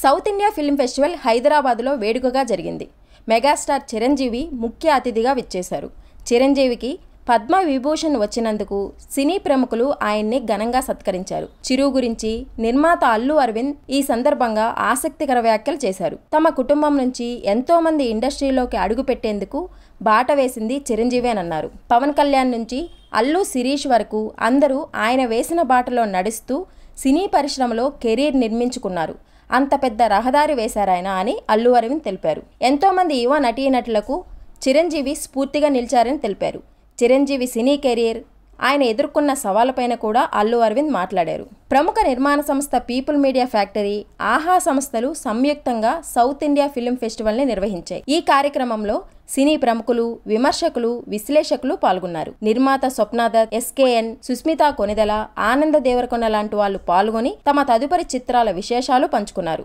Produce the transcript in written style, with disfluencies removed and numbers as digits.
South India film festival హైదరాబాద్లో వేడుకగా జరిగింది. మెగాస్టార్ చిరంజీవి ముఖ్య అతిథిగా విచ్చేశారు. చిరంజీవికి పద్మ విభూషణ్ వచ్చినందుకు సినీ ప్రముఖులు ఆయన్ని ఘనంగా సత్కరించారు. చిరు గురించి నిర్మాత అల్లు అరవింద్ ఈ సందర్భంగా ఆసక్తికర వ్యాఖ్యలు చేశారు. తమ కుటుంబం నుంచి ఎంతో మంది ఇండస్ట్రీలోకి అడుగు పెట్టేందుకు బాట వేసింది చిరంజీవేనన్నారు. పవన్ కళ్యాణ్ నుంచి అల్లు శిరీష్ వరకు అందరూ ఆయన వేసిన బాటలో నడుస్తూ సినీ పరిశ్రమలో కెరీర్ నిర్మించుకున్నారు. అంత పెద్ద రహదారి వేశారాయన అని అల్లు అరవింద్ తెలిపారు. ఎంతోమంది యువ నటీనటులకు చిరంజీవి స్ఫూర్తిగా నిలిచారని తెలిపారు. చిరంజీవి సినీ కెరీర్, ఆయన ఎదుర్కొన్న సవాళ్లపైన కూడా అల్లు అరవింద్ మాట్లాడారు. ప్రముఖ నిర్మాణ సంస్థ పీపుల్ మీడియా ఫ్యాక్టరీ, ఆహా సంస్థలు సంయుక్తంగా సౌత్ ఇండియా ఫిల్మ్ ఫెస్టివల్ని నిర్వహించాయి. ఈ కార్యక్రమంలో సినీ ప్రముఖులు, విమర్శకులు, విశ్లేషకులు పాల్గొన్నారు. నిర్మాత స్వప్నాదత్, ఎస్కేఎన్, సుస్మితా కొనిదెల, ఆనంద దేవరకొండ లాంటి వాళ్ళు పాల్గొని తమ తదుపరి చిత్రాల విశేషాలు పంచుకున్నారు.